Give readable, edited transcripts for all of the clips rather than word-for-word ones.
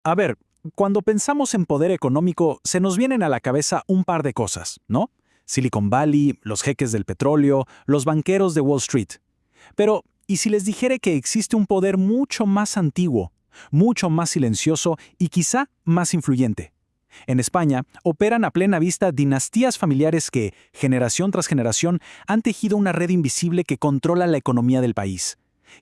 A ver, cuando pensamos en poder económico, se nos vienen a la cabeza un par de cosas, ¿no? Silicon Valley, los jeques del petróleo, los banqueros de Wall Street. Pero, ¿y si les dijera que existe un poder mucho más antiguo, mucho más silencioso y quizá más influyente? En España, operan a plena vista dinastías familiares que, generación tras generación, han tejido una red invisible que controla la economía del país.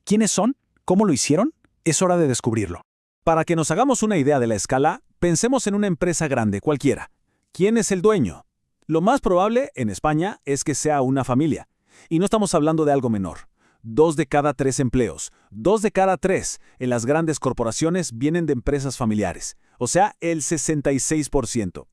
¿Quiénes son? ¿Cómo lo hicieron? Es hora de descubrirlo. Para que nos hagamos una idea de la escala, pensemos en una empresa grande cualquiera. ¿Quién es el dueño? Lo más probable, en España, es que sea una familia. Y no estamos hablando de algo menor. 2 de cada 3 empleos, 2 de cada 3 en las grandes corporaciones vienen de empresas familiares, o sea, el 66%.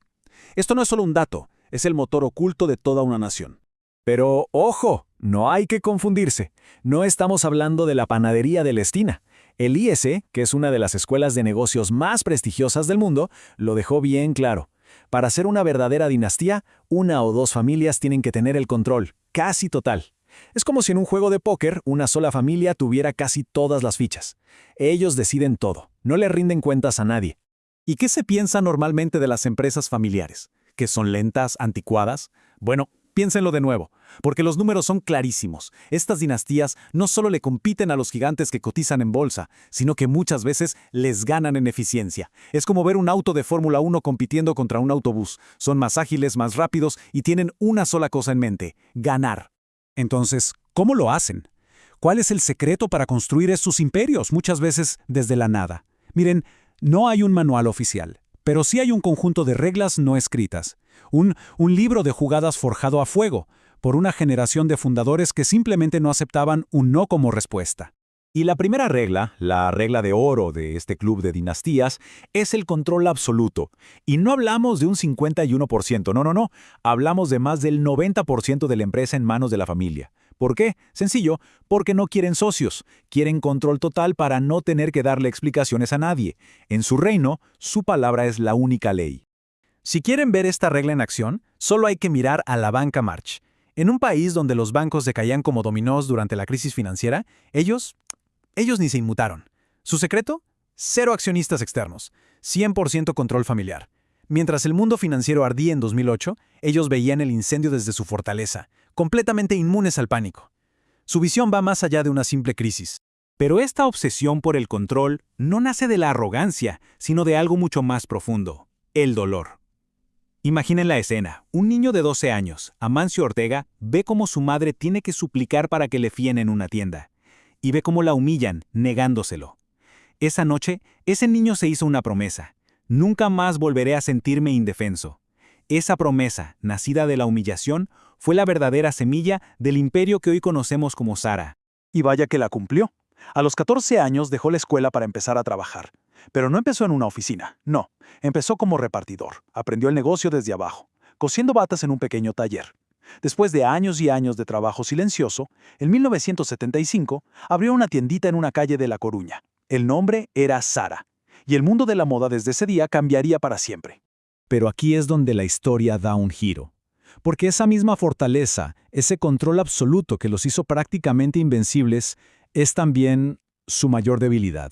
Esto no es solo un dato, es el motor oculto de toda una nación. Pero, ojo, no hay que confundirse. No estamos hablando de la panadería de la esquina. El IES, que es una de las escuelas de negocios más prestigiosas del mundo, lo dejó bien claro. Para ser una verdadera dinastía, 1 o 2 familias tienen que tener el control, casi total. Es como si en un juego de póker una sola familia tuviera casi todas las fichas. Ellos deciden todo, no le rinden cuentas a nadie. ¿Y qué se piensa normalmente de las empresas familiares? ¿Que son lentas, anticuadas? Bueno, piénsenlo de nuevo, porque los números son clarísimos. Estas dinastías no solo le compiten a los gigantes que cotizan en bolsa, sino que muchas veces les ganan en eficiencia. Es como ver un auto de Fórmula 1 compitiendo contra un autobús. Son más ágiles, más rápidos y tienen una sola cosa en mente: ganar. Entonces, ¿cómo lo hacen? ¿Cuál es el secreto para construir estos imperios, muchas veces desde la nada? Miren, no hay un manual oficial, pero sí hay un conjunto de reglas no escritas. Un libro de jugadas forjado a fuego, por una generación de fundadores que simplemente no aceptaban un no como respuesta. Y la primera regla, la regla de oro de este club de dinastías, es el control absoluto. Y no hablamos de un 51%, no. Hablamos de más del 90% de la empresa en manos de la familia. ¿Por qué? Sencillo, porque no quieren socios. Quieren control total para no tener que darle explicaciones a nadie. En su reino, su palabra es la única ley. Si quieren ver esta regla en acción, solo hay que mirar a la banca March. En un país donde los bancos decaían como dominós durante la crisis financiera, ellos ni se inmutaron. ¿Su secreto? 0 accionistas externos, 100% control familiar. Mientras el mundo financiero ardía en 2008, ellos veían el incendio desde su fortaleza, completamente inmunes al pánico. Su visión va más allá de una simple crisis. Pero esta obsesión por el control no nace de la arrogancia, sino de algo mucho más profundo: el dolor. Imaginen la escena. Un niño de 12 años, Amancio Ortega, ve cómo su madre tiene que suplicar para que le fíen en una tienda. Y ve cómo la humillan, negándoselo. Esa noche, ese niño se hizo una promesa: nunca más volveré a sentirme indefenso. Esa promesa, nacida de la humillación, fue la verdadera semilla del imperio que hoy conocemos como Zara. Y vaya que la cumplió. A los 14 años dejó la escuela para empezar a trabajar. Pero no empezó en una oficina, no. Empezó como repartidor. Aprendió el negocio desde abajo, cosiendo batas en un pequeño taller. Después de años y años de trabajo silencioso, en 1975 abrió una tiendita en una calle de La Coruña. El nombre era Zara. Y el mundo de la moda desde ese día cambiaría para siempre. Pero aquí es donde la historia da un giro. Porque esa misma fortaleza, ese control absoluto que los hizo prácticamente invencibles, es también su mayor debilidad,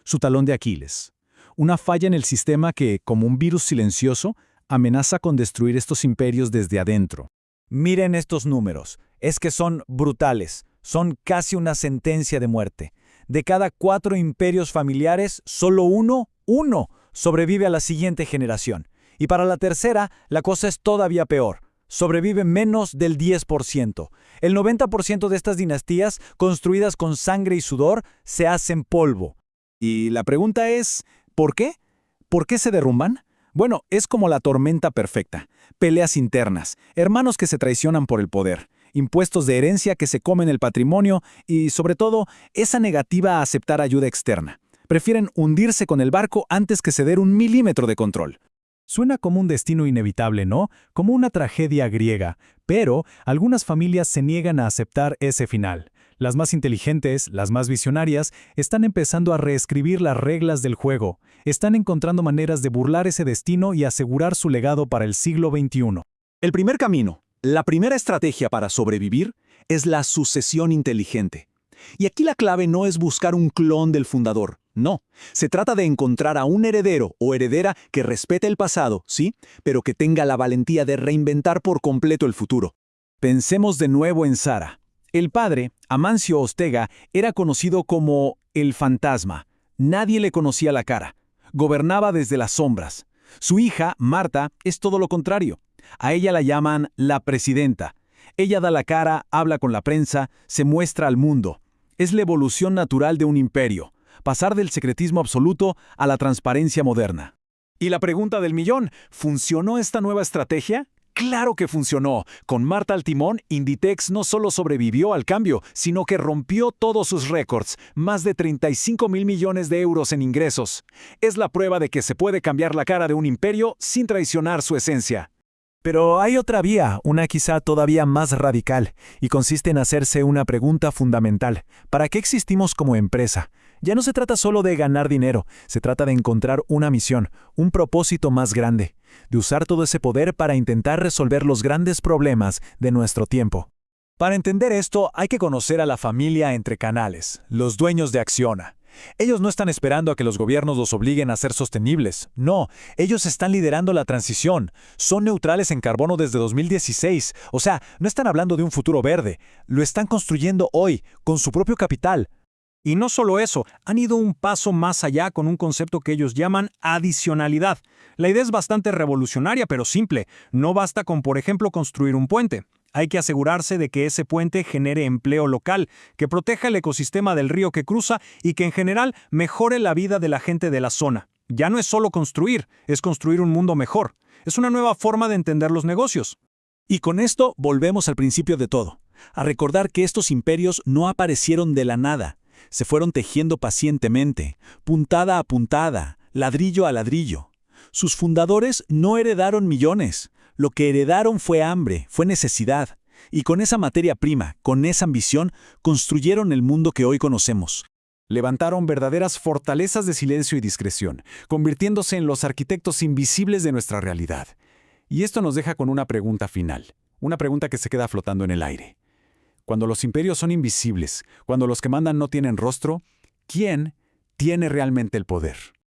su talón de Aquiles. Una falla en el sistema que, como un virus silencioso, amenaza con destruir estos imperios desde adentro. Miren estos números, es que son brutales, son casi una sentencia de muerte. De cada 4 imperios familiares, solo uno sobrevive a la siguiente generación. Y para la tercera, la cosa es todavía peor. Sobrevive menos del 10%. El 90% de estas dinastías, construidas con sangre y sudor, se hacen polvo. Y la pregunta es, ¿por qué? ¿Por qué se derrumban? Bueno, es como la tormenta perfecta. Peleas internas, hermanos que se traicionan por el poder, impuestos de herencia que se comen el patrimonio y, sobre todo, esa negativa a aceptar ayuda externa. Prefieren hundirse con el barco antes que ceder un milímetro de control. Suena como un destino inevitable, ¿no? Como una tragedia griega, pero algunas familias se niegan a aceptar ese final. Las más inteligentes, las más visionarias, están empezando a reescribir las reglas del juego. Están encontrando maneras de burlar ese destino y asegurar su legado para el siglo XXI. El primer camino, la primera estrategia para sobrevivir, es la sucesión inteligente. Y aquí la clave no es buscar un clon del fundador. No, se trata de encontrar a un heredero o heredera que respete el pasado, sí, pero que tenga la valentía de reinventar por completo el futuro. Pensemos de nuevo en Sara. El padre, Amancio Ortega, era conocido como el fantasma. Nadie le conocía la cara. Gobernaba desde las sombras. Su hija, Marta, es todo lo contrario. A ella la llaman la presidenta. Ella da la cara, habla con la prensa, se muestra al mundo. Es la evolución natural de un imperio. Pasar del secretismo absoluto a la transparencia moderna. Y la pregunta del millón, ¿funcionó esta nueva estrategia? ¡Claro que funcionó! Con Marta al timón, Inditex no solo sobrevivió al cambio, sino que rompió todos sus récords, más de 35.000 millones de euros en ingresos. Es la prueba de que se puede cambiar la cara de un imperio sin traicionar su esencia. Pero hay otra vía, una quizá todavía más radical, y consiste en hacerse una pregunta fundamental. ¿Para qué existimos como empresa? Ya no se trata solo de ganar dinero, se trata de encontrar una misión, un propósito más grande, de usar todo ese poder para intentar resolver los grandes problemas de nuestro tiempo. Para entender esto, hay que conocer a la familia entre canales, los dueños de Acciona. Ellos no están esperando a que los gobiernos los obliguen a ser sostenibles. No, ellos están liderando la transición. Son neutrales en carbono desde 2016. O sea, no están hablando de un futuro verde. Lo están construyendo hoy, con su propio capital. Y no solo eso, han ido un paso más allá con un concepto que ellos llaman adicionalidad. La idea es bastante revolucionaria, pero simple. No basta con, por ejemplo, construir un puente. Hay que asegurarse de que ese puente genere empleo local, que proteja el ecosistema del río que cruza y que en general mejore la vida de la gente de la zona. Ya no es solo construir, es construir un mundo mejor. Es una nueva forma de entender los negocios. Y con esto volvemos al principio de todo, a recordar que estos imperios no aparecieron de la nada. Se fueron tejiendo pacientemente, puntada a puntada, ladrillo a ladrillo. Sus fundadores no heredaron millones. Lo que heredaron fue hambre, fue necesidad. Y con esa materia prima, con esa ambición, construyeron el mundo que hoy conocemos. Levantaron verdaderas fortalezas de silencio y discreción, convirtiéndose en los arquitectos invisibles de nuestra realidad. Y esto nos deja con una pregunta final, una pregunta que se queda flotando en el aire. Cuando los imperios son invisibles, cuando los que mandan no tienen rostro, ¿quién tiene realmente el poder?